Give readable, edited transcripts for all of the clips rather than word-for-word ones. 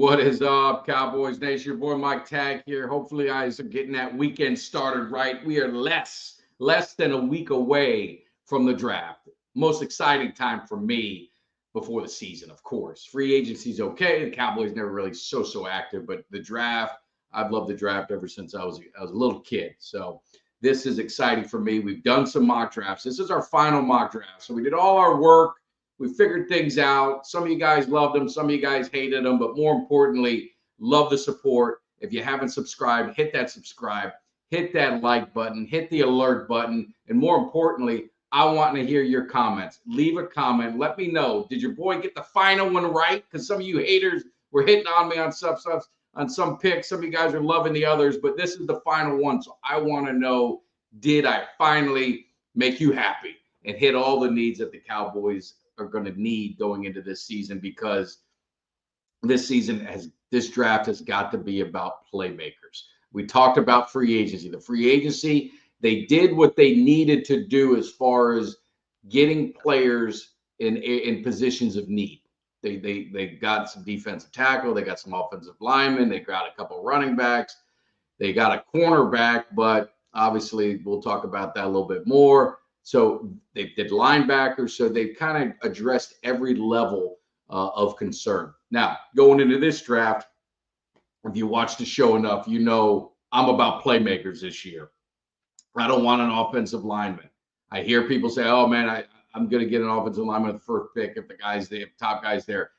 What is up, Cowboys Nation? Your boy Mike Tag here. Hopefully, you guys are getting that weekend started right. We are less than a week away from the draft. Most exciting time for me before the season, of course. Free agency's okay. The Cowboys never really so active, but the draft, I've loved the draft ever since I was a little kid. So this is exciting for me. We've done some mock drafts. This is our final mock draft. So we did all our work. We figured things out. Some of you guys loved them. Some of you guys hated them. But more importantly, love the support. If you haven't subscribed, hit that subscribe. Hit that like button. Hit the alert button. And more importantly, I want to hear your comments. Leave a comment. Let me know. Did your boy get the final one right? Because some of you haters were hitting on me on some picks. Some of you guys are loving the others. But this is the final one. So I want to know, did I finally make you happy and hit all the needs that the Cowboys are going to need going into this season? Because this draft has got to be about playmakers. We talked about free agency. The free agency, they did what they needed to do as far as getting players in positions of need. They got some defensive tackle, they got some offensive linemen, they got a couple running backs, they got a cornerback, but obviously we'll talk about that a little bit more. So they did linebackers. So they've kind of addressed every level of concern. Now, going into this draft, if you watch the show enough, you know I'm about playmakers this year. I don't want an offensive lineman. I hear people say, oh, man, I'm going to get an offensive lineman at the first pick if the top guy's there.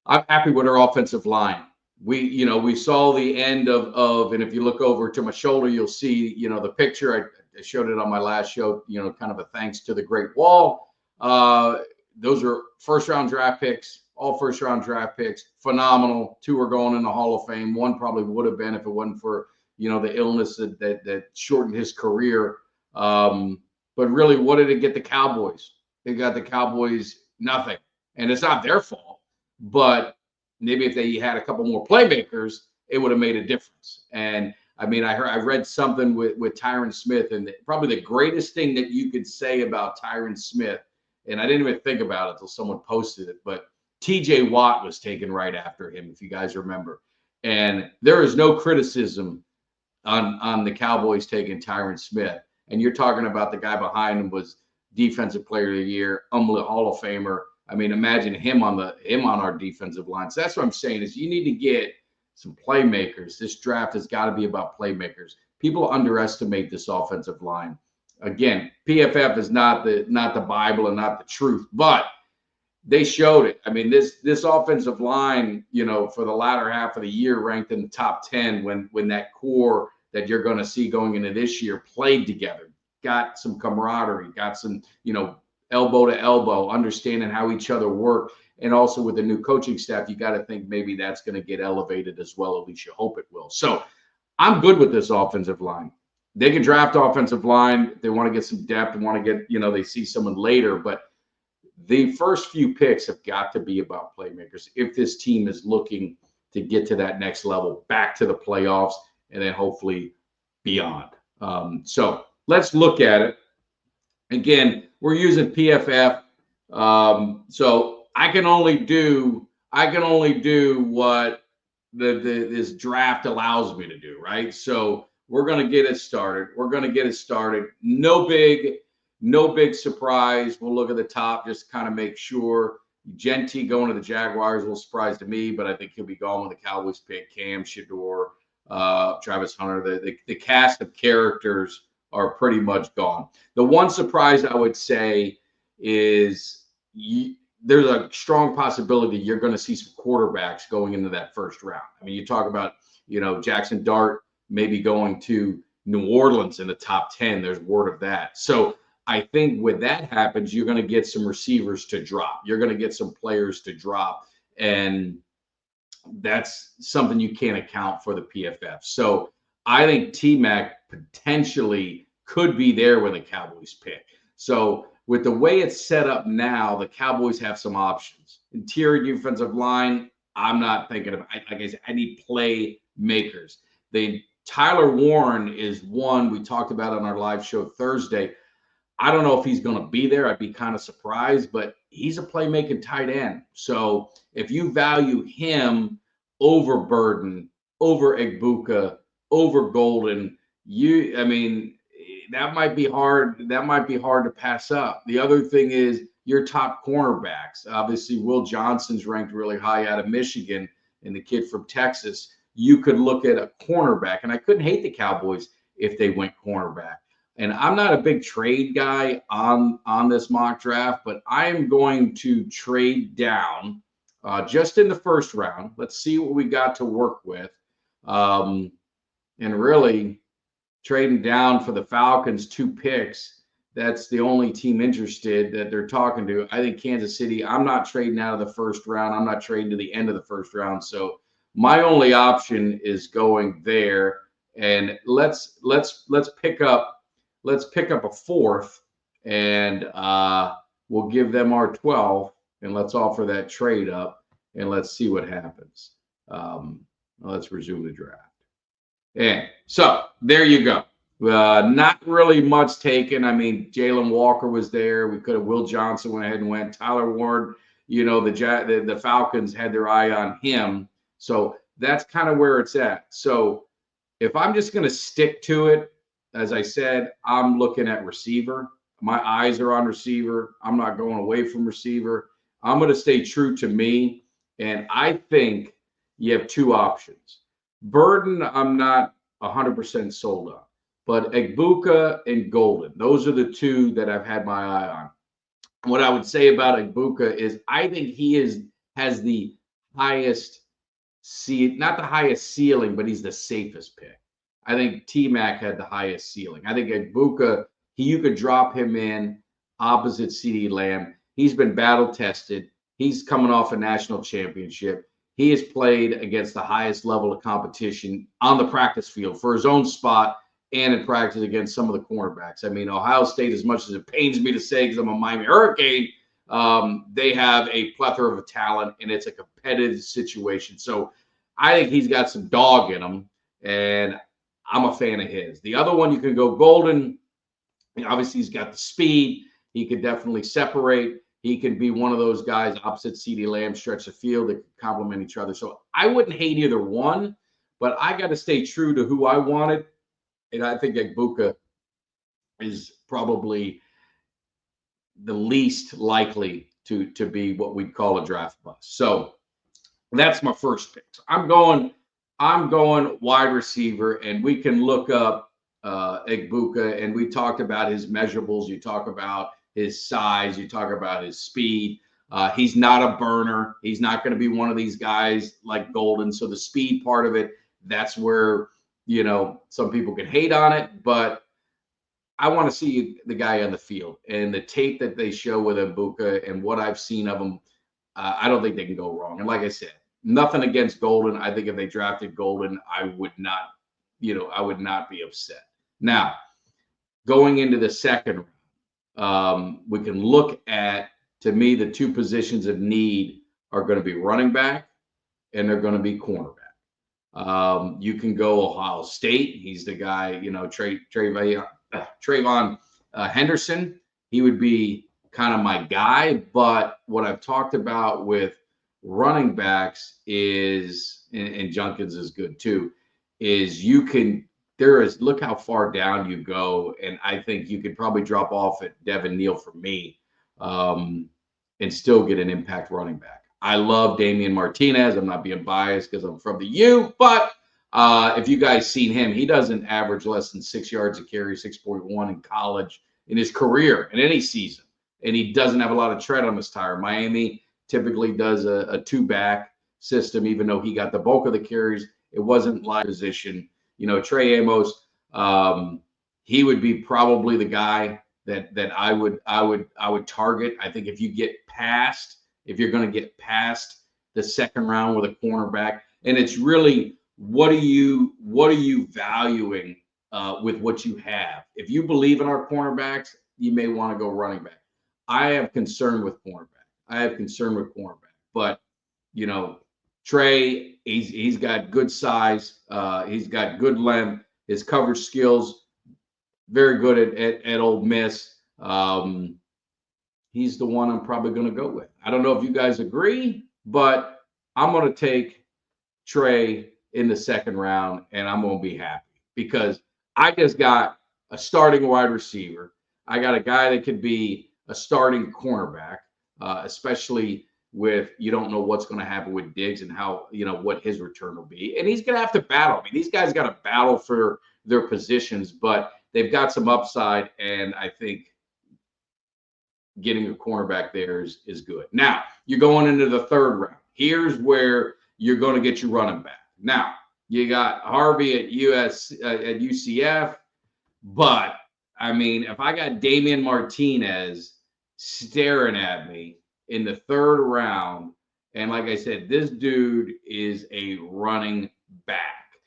I'm happy with our offensive line. We saw the end of, and if you look over to my shoulder, you'll see, the picture. I showed it on my last show, kind of a thanks to the Great Wall. Those are first-round draft picks, all first-round draft picks. Phenomenal. 2 are going in the Hall of Fame. 1 probably would have been if it wasn't for, the illness that shortened his career. But really, what did it get the Cowboys? They got the Cowboys nothing. And it's not their fault. But maybe if they had a couple more playmakers, it would have made a difference. And I mean, I read something with Tyron Smith, and probably the greatest thing that you could say about Tyron Smith, and I didn't even think about it until someone posted it, but TJ Watt was taken right after him, if you guys remember. And there is no criticism on the Cowboys taking Tyron Smith. And you're talking about the guy behind him was Defensive Player of the Year, Hall of Famer. I mean, imagine him on our defensive line. So that's what I'm saying is you need to get some playmakers. This draft has got to be about playmakers. People underestimate this offensive line. Again, PFF is not the Bible and not the truth, but they showed it. I mean, this offensive line, for the latter half of the year, ranked in the top 10 when that core that you're going to see going into this year played together, got some camaraderie, got some, elbow to elbow, understanding how each other work. And also with the new coaching staff, you got to think maybe that's going to get elevated as well. At least you hope it will. So I'm good with this offensive line. They can draft offensive line. They want to get some depth and want to get, they see someone later. But the first few picks have got to be about playmakers if this team is looking to get to that next level, back to the playoffs, and then hopefully beyond. So let's look at it. Again, we're using PFF. So I can only do what this draft allows me to do, right? So we're going to get it started. No big surprise. We'll look at the top, just kind of make sure. Genty going to the Jaguars will surprise to me, but I think he'll be gone when the Cowboys pick. Cam, Shador, Travis Hunter. The cast of characters are pretty much gone. The one surprise I would say is there's a strong possibility you're going to see some quarterbacks going into that first round. I mean, you talk about, Jackson Dart maybe going to New Orleans in the top 10. There's word of that. So I think when that happens, you're going to get some receivers to drop. You're going to get some players to drop. And that's something you can't account for the PFF. So I think T-Mac potentially could be there when the Cowboys pick. So with the way it's set up now, the Cowboys have some options. Interior defensive line, I'm not thinking of. Like I said, I need playmakers. Tyler Warren is one we talked about on our live show Thursday. I don't know if he's going to be there. I'd be kind of surprised, but he's a playmaking tight end. So if you value him over Burden, over Egbuka, over Golden. I mean, that might be hard. That might be hard to pass up. The other thing is your top cornerbacks. Obviously, Will Johnson's ranked really high out of Michigan, and the kid from Texas. You could look at a cornerback, and I couldn't hate the Cowboys if they went cornerback. And I'm not a big trade guy on this mock draft, but I am going to trade down just in the first round. Let's see what we got to work with. And really trading down for the Falcons 2 picks. That's the only team interested that they're talking to. I think Kansas City, I'm not trading out of the first round. I'm not trading to the end of the first round. So my only option is going there. And let's pick up a fourth, and we'll give them our 12, and let's offer that trade up, and let's see what happens. Let's resume the draft. And so there you go. Not really much taken. I mean, Jalen Walker was there. We could have. Will Johnson went ahead and went. Tyler Ward, the Falcons had their eye on him. So that's kind of where it's at. So if I'm just going to stick to it, as I said, I'm looking at receiver. My eyes are on receiver. I'm not going away from receiver. I'm going to stay true to me. And I think you have 2 options. Burden, I'm not 100% sold on. But Egbuka and Golden, those are the 2 that I've had my eye on. What I would say about Egbuka is I think he has the highest not the highest ceiling, but he's the safest pick. I think T-Mac had the highest ceiling. I think Egbuka, you could drop him in opposite CeeDee Lamb. He's been battle tested. He's coming off a national championship. He has played against the highest level of competition on the practice field for his own spot and in practice against some of the cornerbacks. I mean, Ohio State, as much as it pains me to say because I'm a Miami Hurricane, they have a plethora of talent, and it's a competitive situation. So I think he's got some dog in him, and I'm a fan of his. The other one, you can go Golden. Obviously, he's got the speed. He could definitely separate. He could be one of those guys opposite CeeDee Lamb, stretch the field that could complement each other. So I wouldn't hate either one, but I got to stay true to who I wanted. And I think Egbuka is probably the least likely to be what we'd call a draft bust. So that's my first pick. So I'm going wide receiver, and we can look up Egbuka, and we talked about his measurables. You talk about his size. You talk about his speed. He's not a burner. He's not going to be one of these guys like Golden. So the speed part of it, that's where, some people can hate on it, but I want to see the guy on the field, and the tape that they show with Egbuka and what I've seen of him, I don't think they can go wrong. And like I said, nothing against Golden. I think if they drafted Golden, I would not be upset. Now, going into the second round, we can look at, to me, the 2 positions of need are going to be running back, and they're going to be cornerback. You can go Ohio State. He's the guy, Trayvon Henderson. He would be kind of my guy. But what I've talked about with running backs is, and Junkins is good too, is look how far down you go. And I think you could probably drop off at Devin Neal for me and still get an impact running back. I love Damian Martinez. I'm not being biased because I'm from the U, but if you guys seen him, he doesn't average less than 6 yards a carry, 6.1 in college in his career in any season. And he doesn't have a lot of tread on his tire. Miami typically does a 2-back system, even though he got the bulk of the carries. It wasn't like position. Trey Amos, he would be probably the guy that I would target. I think if you're going to get past the second round with a cornerback, and it's really what are you valuing with what you have. If you believe in our cornerbacks, you may want to go running back. I have concern with cornerback. But Trey, he's got good size. He's got good length. His coverage skills, very good at Ole Miss. He's the one I'm probably going to go with. I don't know if you guys agree, but I'm going to take Trey in the second round, and I'm going to be happy because I just got a starting wide receiver. I got a guy that could be a starting cornerback, especially with you don't know what's going to happen with Diggs and how, what his return will be. And he's going to have to battle. I mean, these guys got to battle for their positions, but they've got some upside. And I think getting a cornerback there is good. Now, you're going into the third round. Here's where you're going to get your running back. Now, you got Harvey at UCF, but I mean, if I got Damian Martinez staring at me in the third round, and like I said, this dude is a running back.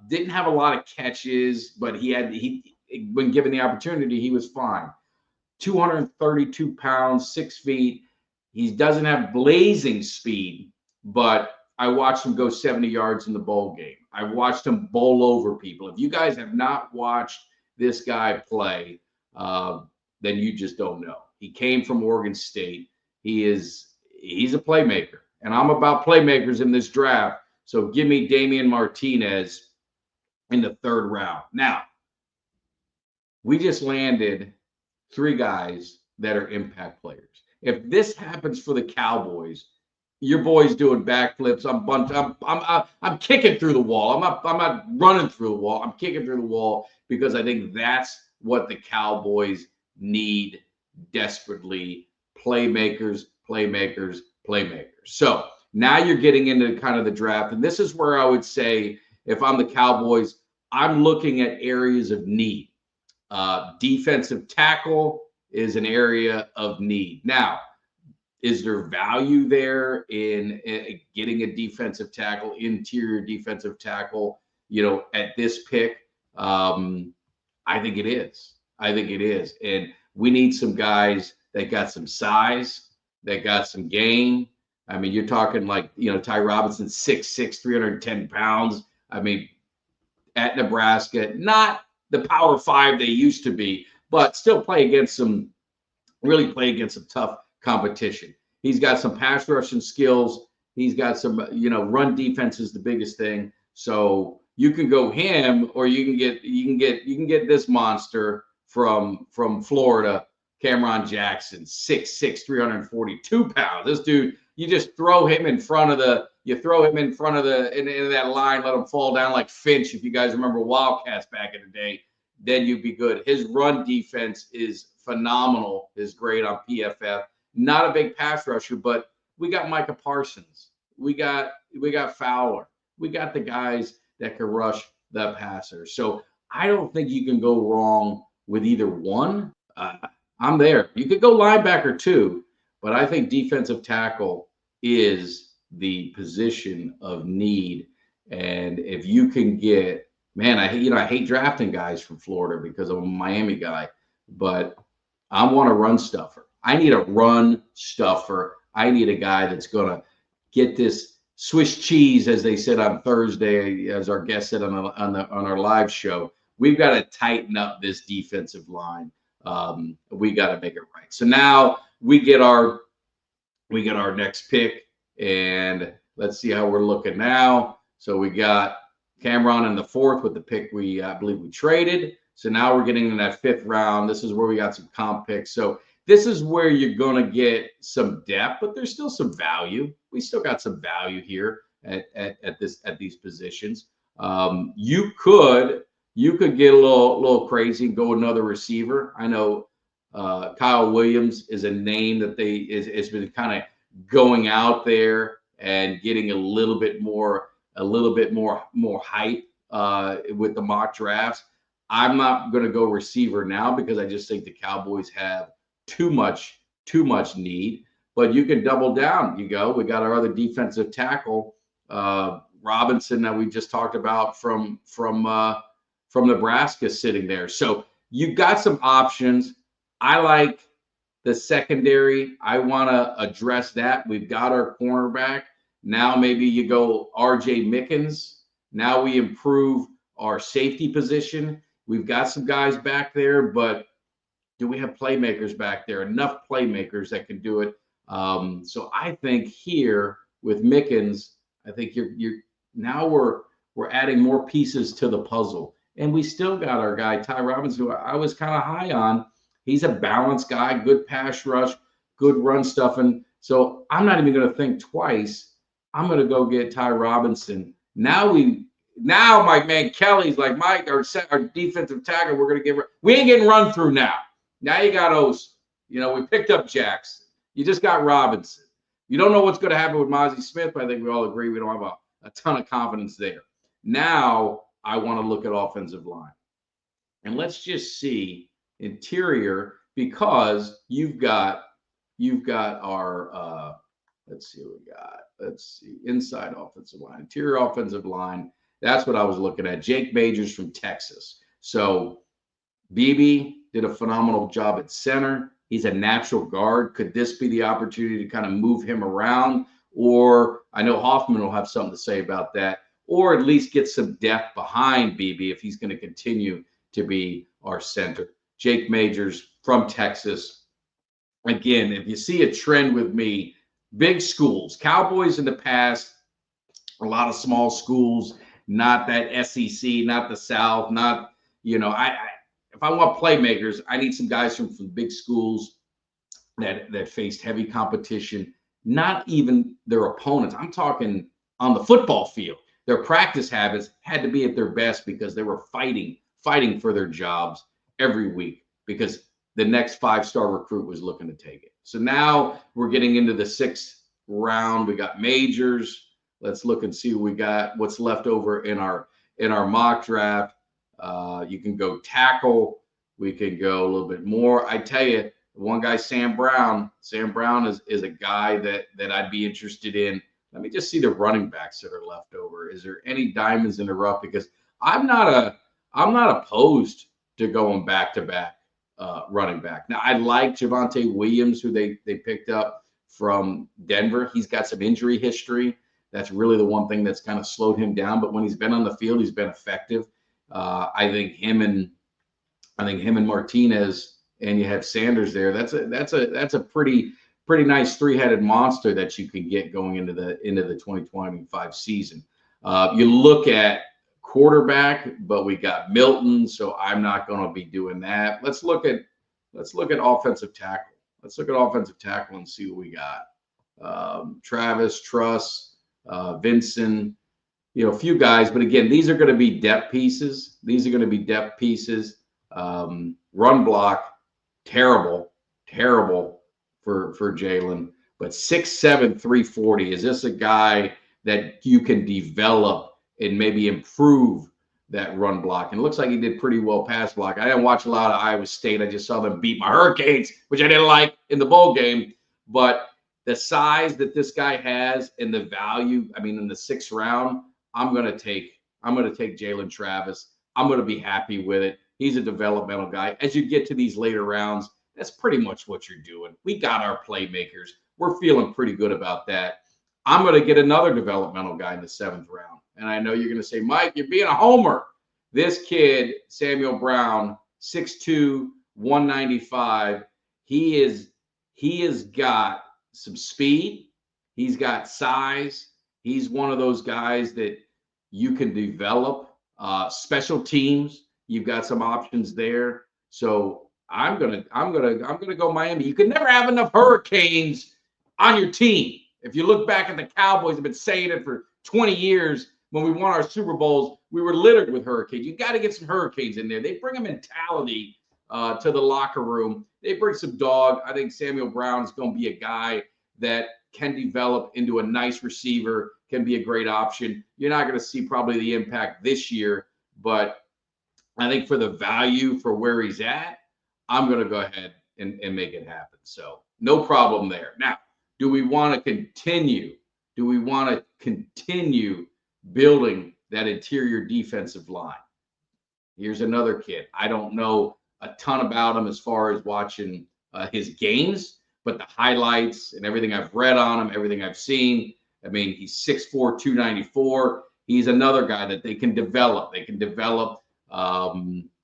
Didn't have a lot of catches, but when given the opportunity, he was fine. 232 pounds, 6 feet. He doesn't have blazing speed, but I watched him go 70 yards in the bowl game. I watched him bowl over people. If you guys have not watched this guy play, then you just don't know. He came from Oregon State. He's a playmaker, and I'm about playmakers in this draft. So give me Damian Martinez in the third round. Now, we just landed 3 guys that are impact players. If this happens for the Cowboys, your boy's doing backflips. I'm kicking through the wall. I'm not running through the wall. I'm kicking through the wall because I think that's what the Cowboys need desperately. Playmakers. So now you're getting into kind of the draft. And this is where I would say, if I'm the Cowboys, I'm looking at areas of need. Defensive tackle is an area of need. Now, is there value there in getting a defensive tackle, interior defensive tackle, at this pick? I think it is. And we need some guys that got some size, that got some game. I mean, you're talking like, Ty Robinson, 6'6", 310 pounds. I mean, at Nebraska, not the Power 5 they used to be, but still play against some tough competition. He's got some pass rushing skills. He's got some, run defense is the biggest thing. So you can go him, or you can get this monster from Florida, Cameron Jackson, 6'6", 342 pounds. This dude, you just throw him in front of into that line, let him fall down like Finch. If you guys remember Wildcats back in the day, then you'd be good. His run defense is phenomenal. His grade on PFF. Not a big pass rusher, but we got Micah Parsons. We got Fowler. We got the guys that can rush the passer. So I don't think you can go wrong with either one. I'm there. You could go linebacker too, but I think defensive tackle is the position of need. And if you can get, man, I hate drafting guys from Florida because I'm a Miami guy, but I want a run stuffer. I need a run stuffer. I need a guy that's going to get this Swiss cheese, as they said on Thursday, as our guest said on our live show. We've got to tighten up this defensive line. We got to make it right. So now we get our next pick, and let's see how we're looking now. So we got Cameron in the 4th with the pick I believe we traded. So now we're getting in that 5th round. This is where we got some comp picks. So this is where you're going to get some depth, but there's still some value. We still got some value here at these positions. You could get a little crazy and go another receiver. I know Kyle Williams is a name that has been kind of going out there and getting a little bit more hype with the mock drafts. I'm not going to go receiver now because I just think the Cowboys have too much need. But you can double down. We got our other defensive tackle, Robinson, that we just talked about from Nebraska, sitting there. So you got some options. I like the secondary. I want to address that. We've got our cornerback. Now maybe you go R.J. Mickens. Now we improve our safety position. We've got some guys back there, but do we have playmakers back there? Enough playmakers that can do it. So I think here with Mickens, I think Now we're adding more pieces to the puzzle. And we still got our guy, Ty Robinson, who I was kind of high on. He's a balanced guy, good pass rush, good run stuffing. So I'm not even going to think twice. I'm going to go get Ty Robinson. Now my man Kelly's like, Mike, our defensive tackle, we ain't getting run through now. Now you got Os. We picked up Jackson. You just got Robinson. You don't know what's going to happen with Mozzie Smith, but I think we all agree we don't have a ton of confidence there. Now I want to look at offensive line. And let's just see interior, because you've got our let's see what we got. Let's see, inside offensive line, interior offensive line. That's what I was looking at. Jake Majors from Texas. So BB did a phenomenal job at center. He's a natural guard. Could this be the opportunity to kind of move him around? Or I know Hoffman will have something to say about that, or at least get some depth behind BB if he's going to continue to be our center. Jake Majors from Texas. Again, if you see a trend with me, big schools, Cowboys in the past, a lot of small schools, not that SEC, not the South, not, if I want playmakers, I need some guys from big schools that faced heavy competition, not even their opponents. I'm talking on the football field. Their practice habits had to be at their best because they were fighting for their jobs every week because the next 5-star recruit was looking to take it. So now we're getting into the 6th round. We got Majors. Let's look and see what we got, what's left over in our mock draft. You can go tackle. We can go a little bit more. I tell you, one guy, Sam Brown. Sam Brown is a guy that I'd be interested in. Let me just see the running backs that are left over. Is there any diamonds in the rough? Because I'm not opposed to going back-to-back running back. Now, I like Javonte Williams, who they picked up from Denver. He's got some injury history. That's really the one thing that's kind of slowed him down. But when he's been on the field, he's been effective. I think him and Martinez, and you have Sanders there. That's a pretty nice 3-headed monster that you can get going into the 2025 season. You look at quarterback, but we got Milton, so I'm not going to be doing that. Let's look at offensive tackle. Let's look at offensive tackle and see what we got. Travis, Truss, Vincent, a few guys, but again, these are going to be depth pieces. Run block, terrible for Jalen, but 6'7", 340. Is this a guy that you can develop and maybe improve that run block? And it looks like he did pretty well pass block. I didn't watch a lot of Iowa State. I just saw them beat my Hurricanes, which I didn't like in the bowl game. But the size that this guy has and the value, in the 6th round, I'm going to take Jalen Travis. I'm going to be happy with it. He's a developmental guy. As you get to these later rounds, that's pretty much what you're doing. We got our playmakers. We're feeling pretty good about that. I'm going to get another developmental guy in the 7th round. And I know you're going to say, Mike, you're being a homer. This kid, Samuel Brown, 6'2", 195. He has got some speed. He's got size. He's one of those guys that you can develop. Special teams, you've got some options there. So I'm gonna go Miami. You can never have enough Hurricanes on your team. If you look back at the Cowboys, have been saying it for 20 years. When we won our Super Bowls, we were littered with Hurricanes. You got to get some Hurricanes in there. They bring a mentality to the locker room. They bring some dog. I think Samuel Brown is going to be a guy that can develop into a nice receiver, can be a great option. You're not going to see probably the impact this year, but I think for the value for where he's at, I'm going to go ahead and make it happen. So no problem there. Now, do we want to continue? Do we want to continue building that interior defensive line? Here's another kid. I don't know a ton about him as far as watching his games, but the highlights and everything I've read on him, everything I've seen, he's 6'4", 294. He's another guy that they can develop. And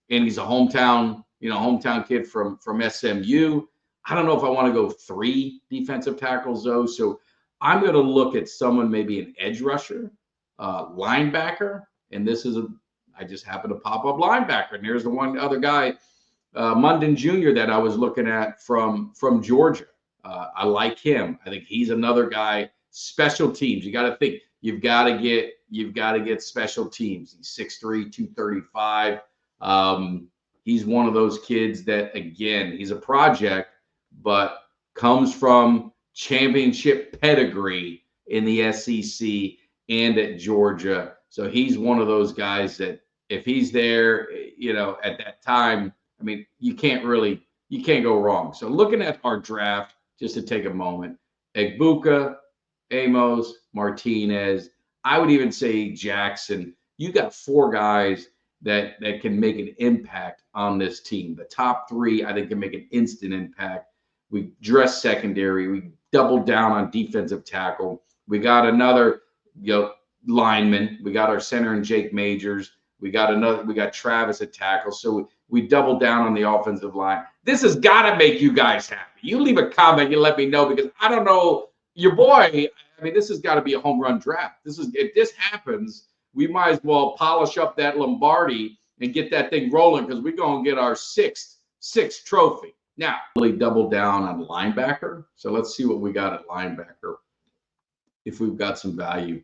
he's a hometown kid from SMU. I don't know if I want to go 3 defensive tackles though. So I'm going to look at someone, maybe an edge rusher, linebacker, and I just happened to pop up linebacker, and there's the one other guy, Munden Jr. that I was looking at from Georgia. I like him. I think he's another guy. Special teams. You got to think. You've got to get special teams. He's 6'3", 235. He's one of those kids that, again, he's a project, but comes from championship pedigree in the SEC and at Georgia. So he's one of those guys that if he's there, at that time, I mean, you can't go wrong. So looking at our draft, just to take a moment, Egbuka, Amos, Martinez, I would even say Jackson. You got 4 guys that can make an impact on this team. The top 3, I think, can make an instant impact. We dress secondary. We doubled down on defensive tackle. We got another, lineman. We got our center and Jake Majors. We got Travis at tackle. So we doubled down on the offensive line. This has got to make you guys happy. You leave a comment, you let me know, because I don't know your boy. I mean, this has got to be a home run draft. If this happens, we might as well polish up that Lombardi and get that thing rolling, because we're going to get our sixth trophy. Now, really double down on linebacker. So let's see what we got at linebacker. If we've got some value.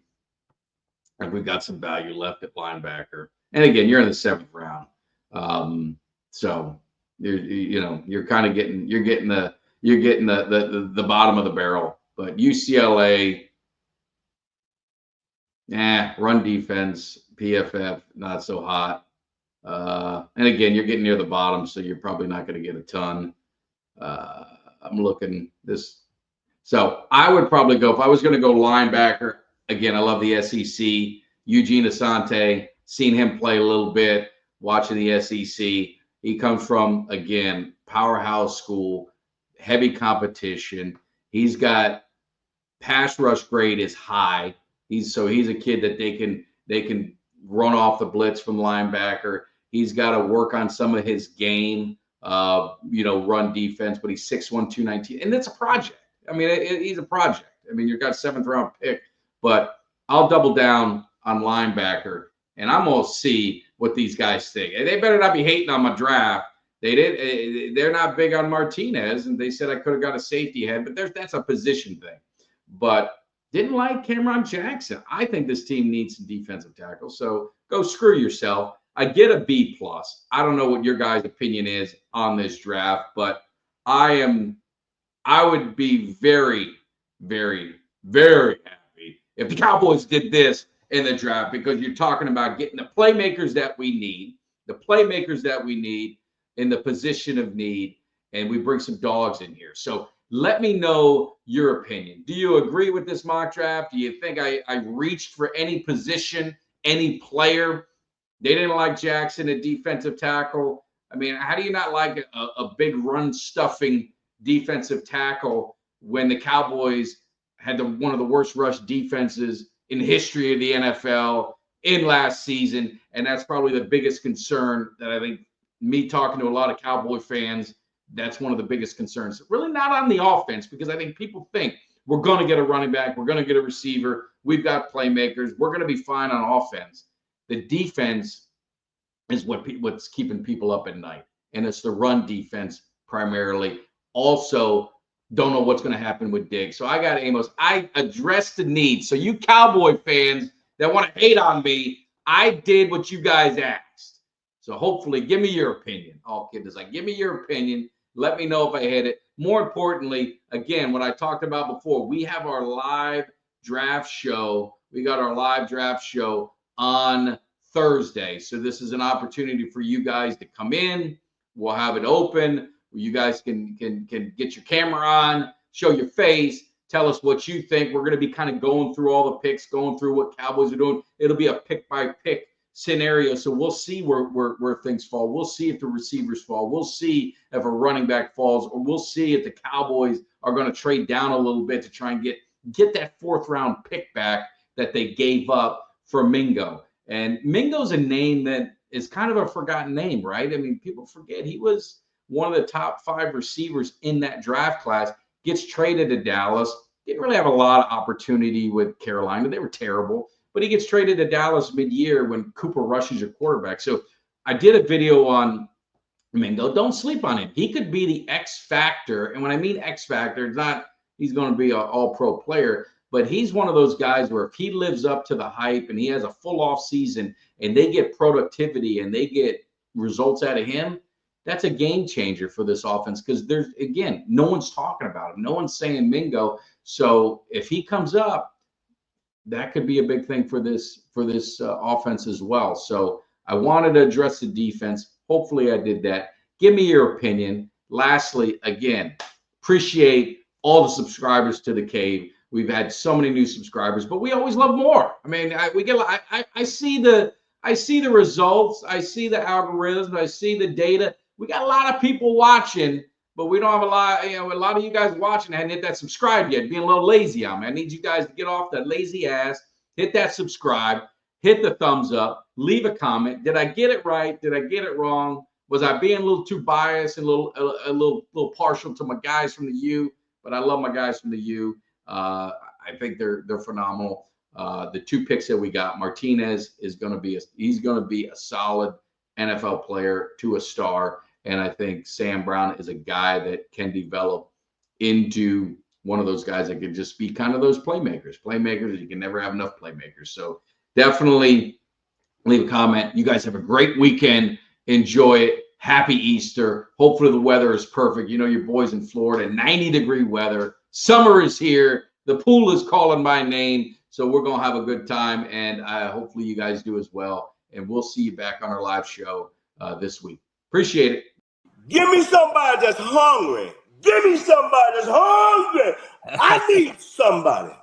If we've got some value left at linebacker. And again, you're in the 7th round. So you're kind of getting the bottom of the barrel. But UCLA, run defense, PFF, not so hot. And again, you're getting near the bottom, so you're probably not going to get a ton. I'm looking this. So I would probably go, if I was going to go linebacker, again, I love the SEC. Eugene Asante, seen him play a little bit, watching the SEC. He comes from, again, powerhouse school, heavy competition. He's got pass rush grade is high. He's a kid that they can run off the blitz from linebacker. He's got to work on some of his game, run defense, but he's 6'1", 219. And it's a project. I mean, he's a project. I mean, you've got a 7th round pick, but I'll double down on linebacker, and I'm going to see what these guys think. And they better not be hating on my draft. They're not big on Martinez, and they said I could have got a safety head, but that's a position thing. But didn't like Cameron Jackson. I think this team needs some defensive tackle. So go screw yourself. I get a B+. I don't know what your guys' opinion is on this draft, but I would be very, very, very happy if the Cowboys did this in the draft, because you're talking about getting the playmakers that we need in the position of need, and we bring some dogs in here. So let me know your opinion. Do you agree with this mock draft? Do you think I reached for any position, any player? They didn't like Jackson at defensive tackle. I mean, how do you not like a big run-stuffing defensive tackle when the Cowboys had one of the worst rush defenses in the history of the NFL in last season? And that's probably the biggest concern that I think, me talking to a lot of Cowboy fans, that's one of the biggest concerns. Really not on the offense, because I think people think we're going to get a running back, we're going to get a receiver, we've got playmakers, we're going to be fine on offense. The defense is what's keeping people up at night, and it's the run defense primarily. Also, don't know what's going to happen with Diggs. So I got Amos. I addressed the need. So you Cowboy fans that want to hate on me, I did what you guys asked. So hopefully, give me your opinion. All kids is like, give me your opinion. Let me know if I hit it. More importantly, again, what I talked about before, we have our live draft show. We got our live draft show on Thursday. So this is an opportunity for you guys to come in. We'll have it open. You guys can get your camera on, show your face, tell us what you think. We're going to be kind of going through all the picks, going through what Cowboys are doing. It'll be a pick-by-pick scenario, so we'll see where things fall. We'll see if the receivers fall. We'll see if a running back falls, or we'll see if the Cowboys are going to trade down a little bit to try and get that 4th round pick back that they gave up for Mingo. And Mingo's a name that is kind of a forgotten name, right? I mean, people forget he was one of the top 5 receivers in that draft class, gets traded to Dallas. Didn't really have a lot of opportunity with Carolina. They were terrible. but he gets traded to Dallas mid-year when Cooper Rush is your quarterback. So I did a video on Mingo. Don't sleep on him. He could be the X factor. And when I mean X factor, it's not he's going to be an all-pro player, but he's one of those guys where if he lives up to the hype and he has a full off season and they get productivity and they get results out of him, that's a game changer for this offense, because there's, again, no one's talking about him. No one's saying Mingo. So if he comes up, that could be a big thing for this offense as well. So I wanted to address the defense. Hopefully I did that. Give me your opinion. Lastly, again, appreciate all the subscribers to the Cave. We've had so many new subscribers, but we always love more. I mean, I see the results. I see the algorithms. I see the data. We got a lot of people watching, but we don't have a lot of you guys watching hadn't hit that subscribe yet, being a little lazy on me. I need you guys to get off that lazy ass, hit that subscribe, hit the thumbs up, leave a comment. Did I get it right? Did I get it wrong? Was I being a little too biased and a little partial to my guys from the U? But I love my guys from the U. I think they're phenomenal. The two picks that we got, Martinez is going to be a solid NFL player to a star, and I think Sam Brown is a guy that can develop into one of those guys that could just be kind of those playmakers. You can never have enough playmakers. So definitely leave a comment. You guys have a great weekend. Enjoy it. Happy Easter. Hopefully the weather is perfect. You know, your boys in Florida, 90-degree weather. Summer is here. The pool is calling my name. So we're going to have a good time, and hopefully you guys do as well. And we'll see you back on our live show this week. Appreciate it. Give me somebody that's hungry. Give me somebody that's hungry. I need somebody.